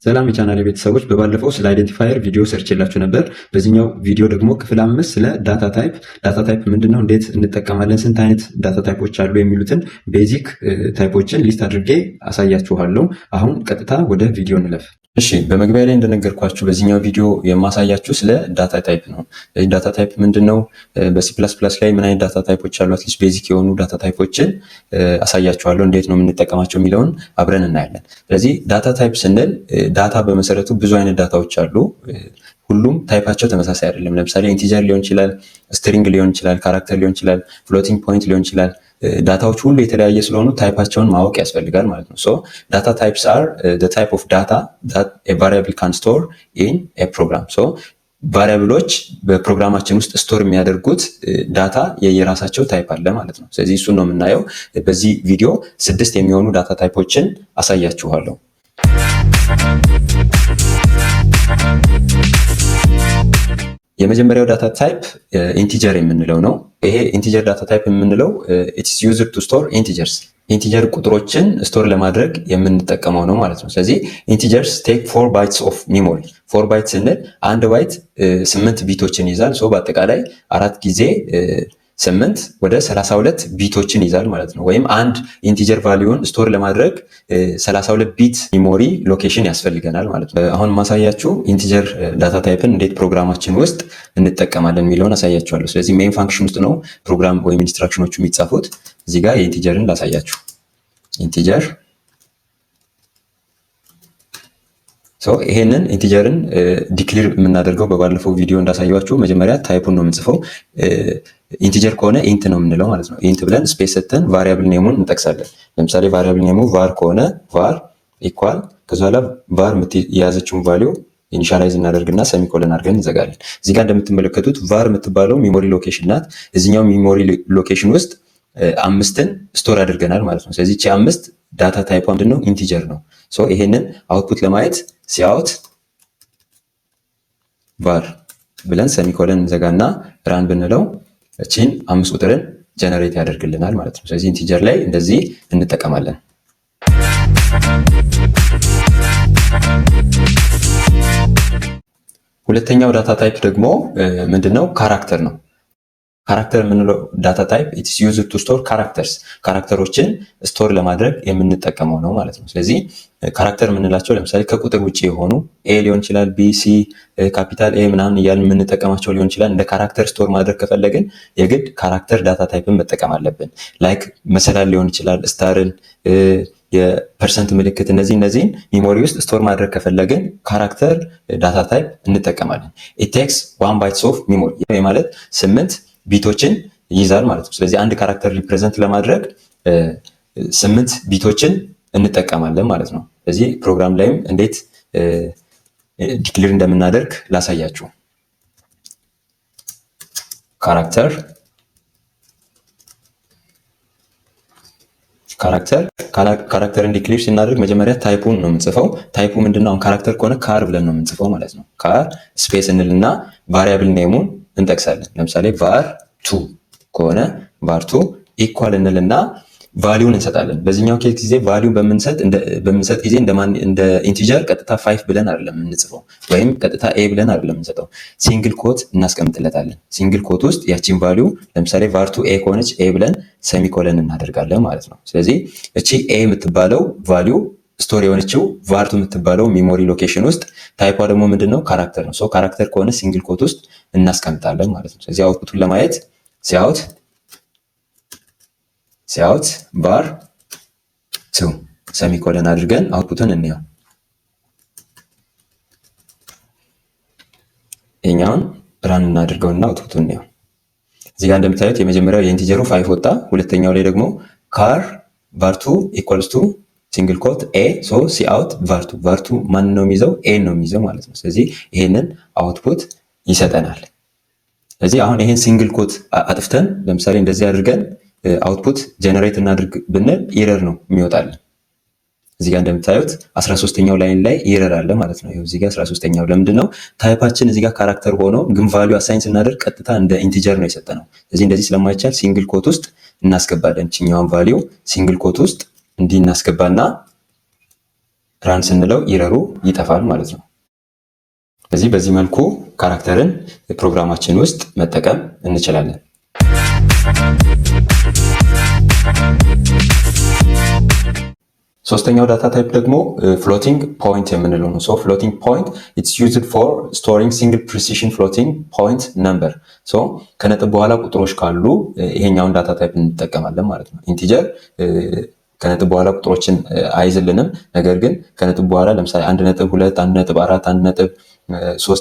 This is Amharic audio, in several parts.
ሰላም የቻናል ቤተሰቦች፣ በባለፈው ስለ አይደንቲፋየር ቪዲዮ ሰርችላችሁ ነበር። በዚህኛው ቪዲዮ ደግሞ ክፍል 5 ስለ ዳታ ታይፕ ምንድነው፣ እንዴት እንጠቀማለን፣ ስንት አይነት ዳታ ታይፖች አሉ የሚሉትን ቤዚክ ታይፖችን ሊስት አድርጌ አሳያችኋለሁ። አሁን ቀጥታ ወደ ቪዲዮ እንለፍ። እሺ፣ በመግቢያ ላይ እንደነገርኳችሁ በዚህኛው ቪዲዮ የማሳያችሁ ስለ ዳታ ታይፕ ነው። ዳታ ታይፕ ምንድነው፣ በሲ ፕላስ ፕላስ ላይ ምን አይነት ዳታ ታይፖች አሉ፣ አትሊስት ቤዚክ የሆኑ ዳታ ታይፖችን አሳያችኋለሁ። እንዴት ነው የምንጠቀማቸው የሚለውን አብረን እናያለን። ስለዚህ ዳታ ታይፕ ስንል ዳታ በመሰረቱ ብዙ አይነት ዳታዎች አሉ። ሁሉም ታይፓቸው ተመሳሳይ አይደለም። ለምሳሌ ኢንቲጀር ሊሆን ይችላል፣ ስትሪንግ ሊሆን ይችላል፣ ካራክተር ሊሆን ይችላል፣ ፍሎቲንግ ፖይንት ሊሆን ይችላል። ዳታዎች ሁሉ የተለያየ ስለሆኑ ታይፓቸውን ማወቅ ያስፈልጋል ማለት ነው። ሶ ዳታ ታይፕስ አር the type of data that a variable can store in a program. ሶ ቫሪያብሎች በፕሮግራማችን ውስጥ ስቶር የሚያደርጉት ዳታ የየራሳቸው ታይፕ አለ ማለት ነው። ስለዚህ እሱን ነው የምናየው። በዚህ ቪዲዮ 6 የሚሆኑ ዳታ ታይፖችን አሳያችኋለሁ። የመጀመሪያው ዳታ ታይፕ ኢንቲጀር የምንለው ነው። ይሄ ኢንቲጀር ዳታ ታይፕ የምንለው ኢትስ ዩዝድ ቱ ስቶር ኢንቲጀርስ፣ ኢንቲጀር ቁጥሮችን ስቶር ለማድረግ የምንጠቀመው ነው ማለት ነው። ስለዚህ ኢንቲጀርስ ቴክ 4 ባይትስ ኦፍ ሜሞሪ። 4 ባይት ስንል አንድ ባይት 8 ቢቶችን ይዛል። ሶ በአጠቃላይ 4 ጊዜ 8 ወደ 32 ቢቶችን ይዛል ማለት ነው። ወይም አንድ ኢንቲጀር ቫልዩን ስቶር ለማድረግ 32 ቢት ሜሞሪ ሎኬሽን ያስፈልገናል ማለት ነው። አሁን ማሳያችሁ ኢንቲጀር ዳታ ታይፕን እንዴት ፕሮግራማችን ውስጥ እንጠቀማለን የሚለውን አሳያችኋለሁ። ስለዚህ ሜይን ፋንክሽን ውስጥ ነው ፕሮግራም ወይም ኢንስትራክሽኖቹ የሚጻፉት። እዚህ ጋር የኢንቲጀርን ላሳያችሁ። ኢንቲጀር ይሄንን ኢንቲጀርን ዲክሌር የምናደርገው በባለፈው ቪዲዮ እንዳሳያችሁ መጀመሪያ ታይፑን ነው የምንጽፈው። ኢንቲጀር ከሆነ ኢንት ነው የምንለው ማለት ነው። ኢንት ብለን ስፔስ ሰተን ቫሪያብል ኔሙን እንጠቅሳለን። ለምሳሌ ቫሪያብል ኔሙ ቫር ከሆነ ቫር ኢኳል ከዛ በኋላ ቫር የያዘችውን ቫልዩ ኢኒሻላይዝ እናደርግና ሰሚኮለን አድርገን እንዘጋለን። እዚህ ጋር እንደምትመለከቱት ቫር የምትባለው ሜሞሪ ሎኬሽን ናት። እዚህኛው ሜሞሪ ሎኬሽን ውስጥ 5ን ስቶር አድርገናል ማለት ነው። ስለዚህ 5 ዳታ ታይፕ ምንድነው? ኢንቲጀር ነው። ሶ ይሄንን አውትፑት ለማየት ሲአውት ቫር ብለን ሰሚኮለን እንዘጋና ራን ብንለው እቺን 5 ቁጥርን ጀነሬት ያደርግልናል ማለት ነው። ስለዚህ ኢንቲጀር ላይ እንደዚህ እንጠቀማለን። ሁለተኛው ዳታ ታይፕ ደግሞ ምንድነው? ካራክተር ነው። ካራክተር የምንለው ዳታ ታይፕ ኢትስ ዩዝድ ቱ ስቶር ካራክተርስ፣ ካራክተሮችን ስቶር ለማድረግ የምንጠቀመው ነው ማለት ነው። ስለዚህ ካራክተር የምንላቸው ለምሳሌ ከቁጥር ውጭ የሆኑ ኤ ሊሆን ይችላል፣ ቢ፣ ሲ፣ ካፒታል ኤ ምናምን እያልን የምንጠቀማቸው ሊሆን ይችላል። እንደ ካራክተር ስቶር ማድረግ ከፈለግን የግድ ካራክተር ዳታ ታይፕን መጠቀም አለብን። ላይክ መሰላል ሊሆን ይችላል፣ ስታርን፣ የፐርሰንት ምልክት፣ እነዚህን ሜሞሪ ውስጥ ስቶር ማድረግ ከፈለግን ካራክተር ዳታ ታይፕ እንጠቀማለን። ኢት ቴክስ 1 ባይትስ ኦፍ ሜሞሪ ማለት 8 ቢቶችን ይይዛል ማለት ነው። ስለዚህ አንድ ካራክተር ሪፕሬዘንት ለማድረግ 8 ቢቶችን እንጠቀማለን ማለት ነው። ስለዚህ ፕሮግራም ላይም እንዴት ዲክሌር እንደምናደርግ ላሳያችሁ። ካራክተርን ዲክሌር ስናደርግ መጀመሪያ ታይፑን ነው የምንጽፈው። ታይፑ ምንድነው? አሁን ካራክተር ከሆነ ካር ብለን ነው የምንጽፈው ማለት ነው። ካር ስፔስ እንልና ቫሪያብል ኔሙን እንጠቅሳለን። ለምሳሌ var 2 ከሆነ var 2 ኢኳል እንልና ቫልዩን እንሰጣለን። በዚህኛው ኬስ ጊዜ ቫልዩ በምንሰጥ ጊዜ እንደ ኢንቲጀር ቀጥታ 5 ብለን አይደለም የምንጽፈው፣ ወይም ቀጥታ a ብለን አይደለም የምንሰጠው። ሲንግል ኮት እናስቀምጥለታለን። ሲንግል ኮት ውስጥ ያቺን ቫልዩ ለምሳሌ var 2 a ከሆነች a ብለን ሰሚኮለን እናደርጋለን ማለት ነው። ስለዚህ እቺ a የምትባለው ቫልዩ ስቶር የሆነችው var 2 የምትባለው ሜሞሪ ሎኬሽን ውስጥ ታይፓ ደግሞ ምንድነው? ካራክተር ነው። ሶ ካራክተር ከሆነ ሲንግል ኮት ውስጥ እናስቀምጣለን ማለት ነው። ስለዚህ አውትፑቱን ለማየት ሲአውት var 2 ሰሚኮለን አድርገን አውትፑቱን እንየው። የኛውን ራን እናድርገውና አውትፑቱን እንየው። እዚህ ጋር እንደምታዩት የመጀመሪያው የኢንቲጀሩ 5 ወጣ። ሁለተኛው ላይ ደግሞ car var 2 equals to ሲንግል ኮት ኤ ሶ ሲአውት var 2 var 2 ማን ነው የሚይዘው? ኤ ነው የሚይዘው ማለት ነው። ስለዚህ ይሄንን አውትፑት ይሰጠናል። ስለዚህ አሁን ይሄን ሲንግል ኮት አጥፍተን ለምሳሌ እንደዚህ አድርገን አውትፑት ጀነሬት እናድርግ ብንል ኤረር ነው የሚወጣልን። እዚህ ጋር እንደምታዩት 13ኛው ላይን ላይ ኤረር አለ ማለት ነው። ይሄው እዚህ ጋር 13ኛው ለምንድን ነው? ታይፓችን እዚህ ጋር ካራክተር ሆኖ ግን ቫልዩ አሳይን ስናደርግ ቀጥታ እንደ ኢንቲጀር ነው የሰጠነው። ስለዚህ እንደዚህ ስለማይቻል ሲንግል ኮት ውስጥ እናስገባለን። እቺኛዋን ቫልዩ ሲንግል ኮት ውስጥ እንዲህ እናስገባና ራን ስንለው ኢረሩ ይጠፋል ማለት ነው። ስለዚህ በዚህ መልኩ ካራክተርን ፕሮግራማችን ውስጥ መጠቀም እንችላለን። ሶስተኛው ዳታ ታይፕ ደግሞ ፍሎቲንግ ፖይንት የምንለው ነው። ሶ ፍሎቲንግ ፖይንት ኢትስ ዩዝድ ፎር ስቶሪንግ ሲንግል ፕሪሲሽን ፍሎቲንግ ፖይንት ነምበር። ሶ ከነጥብ በኋላ ቁጥሮች ካሉ ይሄኛውን ዳታ ታይፕ እንጠቀማለን ማለት ነው። ኢንቲጀር ከነጥብ በኋላ ቁጥሮችን አይዝልንም። ነገር ግን ከነጥብ በኋላ ለምሳሌ 1.2፣ 1.4፣ 1.3፣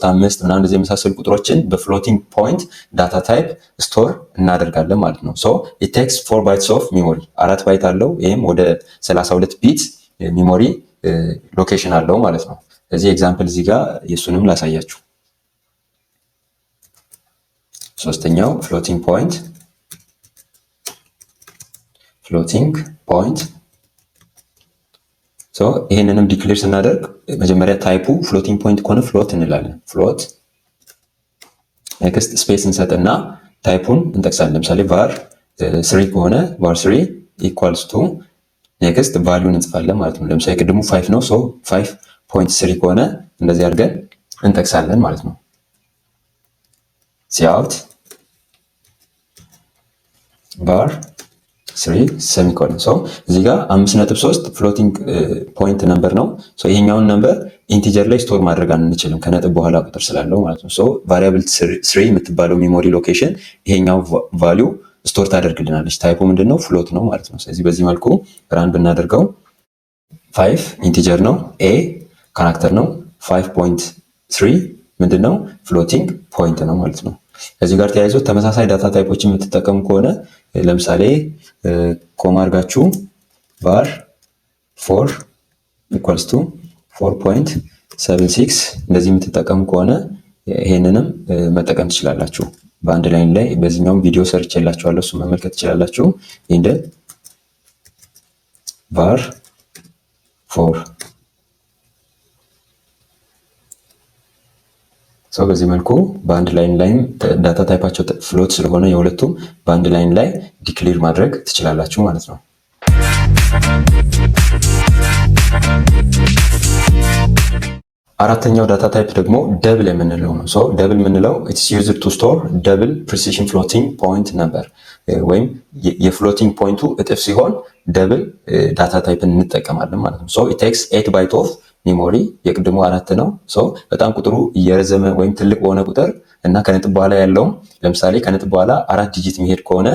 5 ምናምን እንደዚህ የመሳሰሉ ቁጥሮችን በፍሎቲንግ ፖይንት ዳታ ታይፕ ስቶር እናደርጋለን ማለት ነው። ሶ ኢት ቴክስ 4 ባይትስ ኦፍ ሚሞሪ 4 ባይት አለው። ይህም ወደ 32 ቢት ሚሞሪ ሎኬሽን አለው ማለት ነው። ስለዚህ ኤግዛምፕል እዚህ ጋር የሱንም ላሳያችሁ። ሶስተኛው ፍሎቲንግ ፖይንት ይህንንም ዲክሌር ስናደርግ መጀመሪያ ታይፑ ፍሎቲንግ ፖይንት ከሆነ ፍሎት እንላለን። ፍሎት ኔክስት ስፔስ እንሰጥና ታይፑን እንጠቅሳለን። ለምሳሌ var 3 ከሆነ var 3 ኢኳልስ ቱ ኔክስት ቫልዩን እንጽፋለን ማለት ነው። ለምሳሌ ቅድሙ 5 ነው። 5.3 ከሆነ እንደዚህ አድርገን እንጠቅሳለን ማለት ነው። ሲአውት var 3 ሴሚኮሎን። እዚህ ጋር 5.3 ፍሎቲንግ ፖይንት ነምበር ነው። ይሄኛውን ነምበር ኢንቲጀር ላይ ስቶር ማድረግ አንችልም ከነጥብ በኋላ ቁጥር ስላለው ማለት ነው። ቫሪያብል 3 የምትባለው ሜሞሪ ሎኬሽን ይሄኛው ቫልዩ ስቶር ታደርግልናለች። ታይፑ ምንድነው? ፍሎት ነው ማለት ነው። ስለዚህ በዚህ መልኩ ራን ብናደርገው 5 ኢንቲጀር ነው፣ ኤ ካራክተር ነው፣ 5.3 ምንድነው? ፍሎቲንግ ፖይንት ነው ማለት ነው። ከዚህ ጋር ተያይዞ ተመሳሳይ ዳታ ታይፖችን የምትጠቀሙ ከሆነ ለምሳሌ ኮማ አድርጋችሁ var 4 ኢኳልስ ቱ 4.76 እንደዚህ የምትጠቀሙ ከሆነ ይሄንንም መጠቀም ትችላላችሁ። በአንድ ላይን ላይ በዚህኛውም ቪዲዮ ሰርች የላችኋለሁ፣ እሱ መመልከት ትችላላችሁ። እንደ var 4 በዚህ መልኩ በአንድ ላይን ላይም ዳታ ታይፓቸው ፍሎት ስለሆነ የሁለቱም በአንድ ላይን ላይ ዲክሌር ማድረግ ትችላላችሁ ማለት ነው። አራተኛው ዳታ ታይፕ ደግሞ ደብል የምንለው ነው። ደብል የምንለው ኢትስ ዩዝድ ቱ ስቶር ደብል ፕሪሲሽን ፍሎቲንግ ፖይንት ነምበር ወይም የፍሎቲንግ ፖይንቱ እጥፍ ሲሆን ደብል ዳታ ታይፕን እንጠቀማለን ማለት ነው። ኢት ቴክስ 8 ባይት ኦፍ ሜሞሪ የቅድሙ 4 ነው። በጣም ቁጥሩ እየረዘመ ወይም ትልቅ በሆነ ቁጥር እና ከነጥብ በኋላ ያለውም ለምሳሌ ከነጥብ በኋላ 4 ዲጂት መሄድ ከሆነ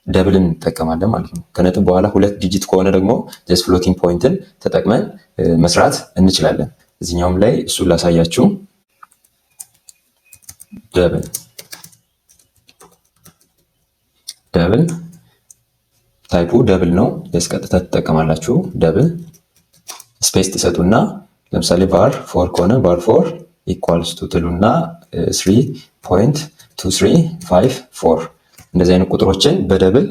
ደብልን እንጠቀማለን ማለት ነው። ከነጥብ በኋላ 2 ዲጂት ከሆነ ደግሞ ጀስት ፍሎቲንግ ፖይንትን ተጠቅመን መስራት እንችላለን። እዚህኛውም ላይ እሱን ላሳያችሁ። ደብል ታይፑ ደብል ነው። ቀጥታ ትጠቀማላችሁ። ደብል ስፔስ ትሰጡና ለምሳሌ var 4 ከሆነ var 4 ኢኳልስ ቱ ትሉና 3.2354 እንደዚህ አይነት ቁጥሮችን በደብል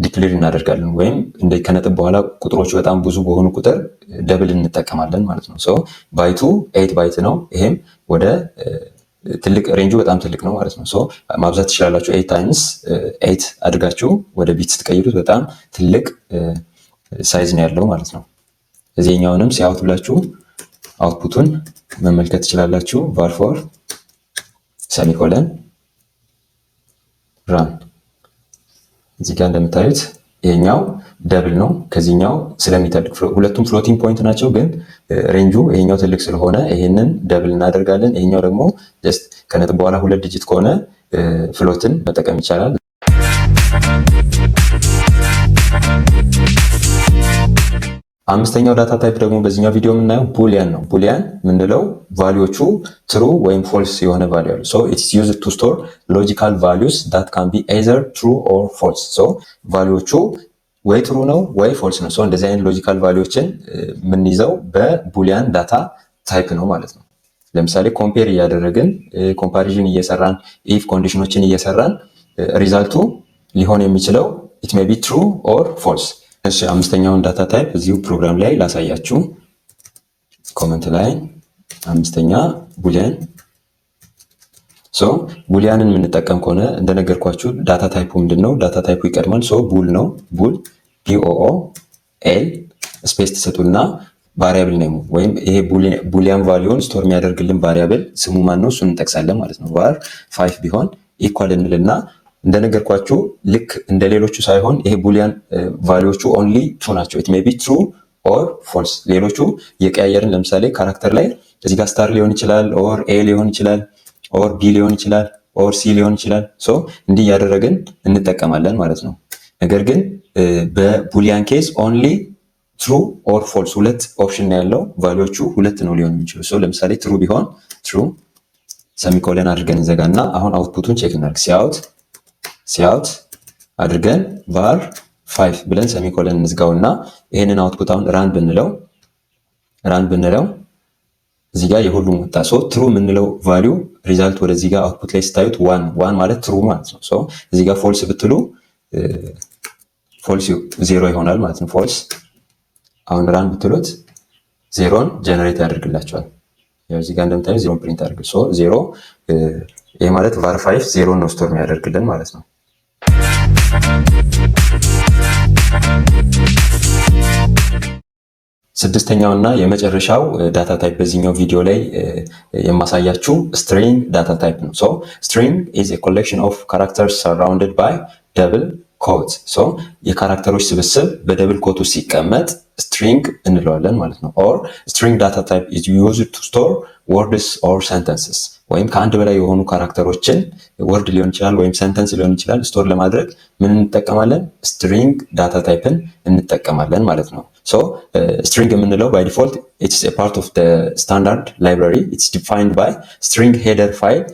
ዲክሌር እናደርጋለን። ወይም ከነጥብ በኋላ ቁጥሮቹ በጣም ብዙ በሆኑ ቁጥር ደብል እንጠቀማለን ማለት ነው። ባይቱ 8 ባይት ነው። ይሄም ወደ ትልቅ ሬንጁ በጣም ትልቅ ነው ማለት ነው። ማብዛት ትችላላችሁ። 8 ታይምስ 8 አድርጋችሁ ወደ ቢት ስትቀይሩት በጣም ትልቅ ሳይዝ ነው ያለው ማለት ነው። እዚህኛውንም ሲያውት ብላችሁ አውትፑቱን መመልከት ትችላላችሁ። var 4 ሴሚኮለን ራን። እዚህ ጋር እንደምታዩት ይሄኛው ደብል ነው ከዚህኛው ስለሚተልቅ ሁለቱም ፍሎቲንግ ፖይንት ናቸው፣ ግን ሬንጁ ይሄኛው ትልቅ ስለሆነ ይሄንን ደብል እናደርጋለን። ይሄኛው ደግሞ ጀስት ከነጥብ በኋላ 2 ዲጂት ከሆነ ፍሎትን መጠቀም ይቻላል። አምስተኛው ዳታ ታይፕ ደግሞ በዚህኛው ቪዲዮ የምናየው ቡሊያን ነው። ቡሊያን የምንለው ቫሊዎቹ ትሩ ወይም ፎልስ የሆነ ቫሊዩ አሉ። ኢትስ ዩዝድ ቱ ስቶር ሎጂካል ቫሊዩስ ዳት ካን ቢ ኤዘር ትሩ ኦር ፎልስ። ቫሊዎቹ ወይ ትሩ ነው ወይ ፎልስ ነው። እንደዚህ አይነት ሎጂካል ቫሊዎችን የምንይዘው በቡሊያን ዳታ ታይፕ ነው ማለት ነው። ለምሳሌ ኮምፔር እያደረግን ኮምፓሪዥን እየሰራን ኢፍ ኮንዲሽኖችን እየሰራን ሪዛልቱ ሊሆን የሚችለው ኢት ሜይ ቢ ትሩ ኦር ፎልስ። እሺ አምስተኛውን ዳታ ታይፕ እዚሁ ፕሮግራም ላይ ላሳያችሁ። ኮመንት ላይ አምስተኛ ቡሊያን። ቡሊያንን የምንጠቀም ከሆነ እንደነገርኳችሁ ዳታ ታይፑ ምንድነው? ዳታ ታይፑ ይቀድማል። ቡል ነው። ቡል BOOL ስፔስ ትሰጡና ቫሪያብል ኔሙ ወይም ይሄ ቡሊያን ቫሊዩን ስቶር የሚያደርግልን ቫሪያብል ስሙ ማን ነው እሱን እንጠቅሳለን ማለት ነው። var 5 ቢሆን ኢኳል እንልና እንደነገርኳችሁ ልክ እንደ ሌሎቹ ሳይሆን ይሄ ቡሊያን ቫሊዩዎቹ ኦንሊ ትሩ ናቸው። ኢት ሜይ ቢ ትሩ ኦር ፎልስ። ሌሎቹ የቀያየርን ለምሳሌ ካራክተር ላይ እዚህ ጋር ስታር ሊሆን ይችላል፣ ኦር ኤ ሊሆን ይችላል፣ ኦር ቢ ሊሆን ይችላል፣ ኦር ሲ ሊሆን ይችላል። ሶ እንዲህ እያደረግን እንጠቀማለን ማለት ነው። ነገር ግን በቡሊያን ኬዝ ኦንሊ ትሩ ኦር ፎልስ ሁለት ኦፕሽን ያለው ቫሊዎቹ ሁለት ነው ሊሆን የሚችሉ። ሶ ለምሳሌ ትሩ ቢሆን ትሩ ሰሚኮለን አድርገን እንዘጋና አሁን አውትፑቱን ቼክ እናድርግ። ሲአውት አድርገን var 5 ብለን ሰሚኮለን እንዝጋውና ይሄንን አውትፑት አሁን ራን ብንለው እዚህ ጋር የሁሉም ወጣ። ሶ ትሩ የምንለው ቫሊዩ ሪዛልት ወደዚህ ጋር አውትፑት ላይ ስታዩት ዋን ማለት ትሩ ማለት ነው። ሶ እዚህ ጋር ፎልስ ብትሉ ፎልስ 0 ይሆናል ማለት ነው። ፎልስ አሁን ራን ብትሉት 0ን ጀነሬት ያደርግላቸዋል። ያው እዚህ ጋር እንደምታዩት 0 ፕሪንት አድርግ። ሶ 0 ይሄ ማለት var 5 0 ነው ስቶር የሚያደርግልን ማለት ነው። ስድስተኛውና የመጨረሻው ዳታ ታይፕ በዚህኛው ቪዲዮ ላይ የማሳያችሁ ስትሪንግ ዳታ ታይፕ ነው። ሶ ስትሪንግ is a collection of characters surrounded by double quotes. ሶ የካራክተሮች ስብስብ በደብል ኮት ውስጥ ሲቀመጥ ስትሪንግ እንለዋለን ማለት ነው። or string data type is used to store words or sentences ወይም ከአንድ በላይ የሆኑ ካራክተሮችን ወርድ ሊሆን ይችላል ወይም ሰንተንስ ሊሆን ይችላል ስቶር ለማድረግ ምን እንጠቀማለን? ስትሪንግ ዳታ ታይፕን እንጠቀማለን ማለት ነው። ሶ ስትሪንግ የምንለው by default it's a part of the standard library. it's defined by string header file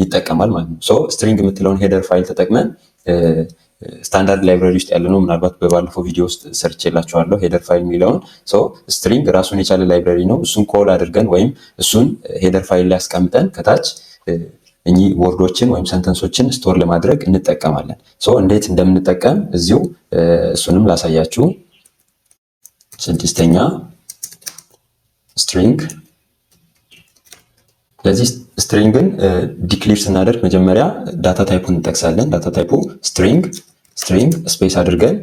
ይጠቀማል ማለት ነው። ሶ ስትሪንግ የምትለውን ሄደር ፋይል ተጠቅመን ስታንዳርድ ላይብራሪ ውስጥ ያለ ነው። ምናልባት በባለፈው ቪዲዮ ውስጥ ሰርቼላችኋለሁ ሄደር ፋይል የሚለውን። ሶ ስትሪንግ ራሱን የቻለ ላይብራሪ ነው። እሱን ኮል አድርገን ወይም እሱን ሄደር ፋይል ላይ አስቀምጠን ከታች እኚህ ወርዶችን ወይም ሰንተንሶችን ስቶር ለማድረግ እንጠቀማለን። ሶ እንዴት እንደምንጠቀም እዚሁ እሱንም ላሳያችሁ። ስድስተኛ ስትሪንግ። ለዚህ ስትሪንግን ዲክሌር ስናደርግ መጀመሪያ ዳታ ታይፑን እንጠቅሳለን። ዳታ ታይፑ ስትሪንግ ስፔስ አድርገን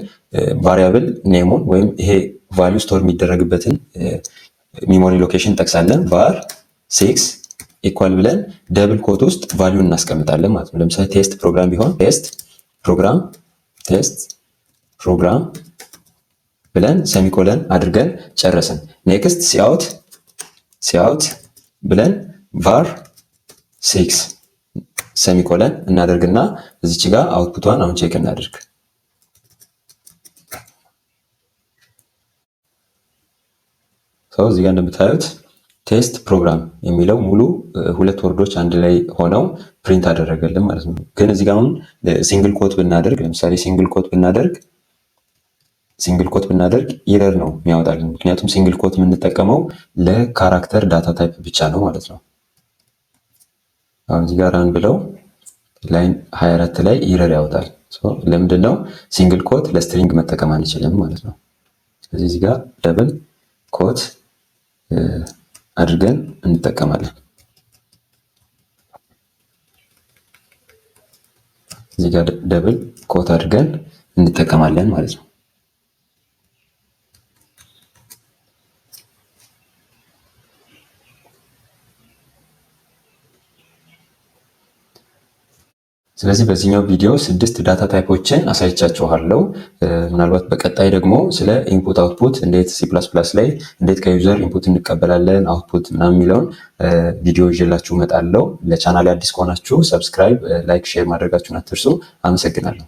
ቫሪያብል ኔሙን ወይም ይሄ ቫልዩ ስቶር የሚደረግበትን ሚሞሪ ሎኬሽን እንጠቅሳለን። var 6 ኢኳል ብለን ደብል ኮት ውስጥ ቫልዩ እናስቀምጣለን ማለት ነው። ለምሳሌ ቴስት ፕሮግራም ቢሆን ቴስት ፕሮግራም ብለን ሰሚኮለን አድርገን ጨረስን። ኔክስት ሲአውት ብለን var 6 ሰሚኮለን እናደርግና እዚች ጋር አውትፑቷን አሁን ቼክ እናደርግ። እዚህ ጋር እንደምታዩት ቴስት ፕሮግራም የሚለው ሙሉ ሁለት ወርዶች አንድ ላይ ሆነው ፕሪንት አደረገልን ማለት ነው። ግን እዚህ ጋር አሁን ሲንግል ኮት ብናደርግ ለምሳሌ ሲንግል ኮት ብናደርግ ኢረር ነው የሚያወጣልን። ምክንያቱም ሲንግል ኮት የምንጠቀመው ለካራክተር ዳታ ታይፕ ብቻ ነው ማለት ነው። አሁን እዚህ ጋር ራን ብለው ላይን 24 ላይ ኢረር ያወጣል። ለምንድን ነው? ሲንግል ኮት ለስትሪንግ መጠቀም አንችልም ማለት ነው። ስለዚህ እዚህ ጋር ደብል ኮት አድርገን እንጠቀማለን። እዚህ ጋር ደብል ኮት አድርገን እንጠቀማለን ማለት ነው። ስለዚህ በዚህኛው ቪዲዮ 6 ዳታ ታይፖችን አሳይቻችኋለሁ። ምናልባት በቀጣይ ደግሞ ስለ ኢንፑት አውትፑት እንዴት C++ ላይ እንዴት ከዩዘር ኢንፑት እንቀበላለን አውትፑት ምናምን የሚለውን ቪዲዮ ይዤላችሁ እመጣለሁ። ለቻናሌ አዲስ ከሆናችሁ ሰብስክራይብ፣ ላይክ፣ ሼር ማድረጋችሁን አትርሱ። አመሰግናለሁ።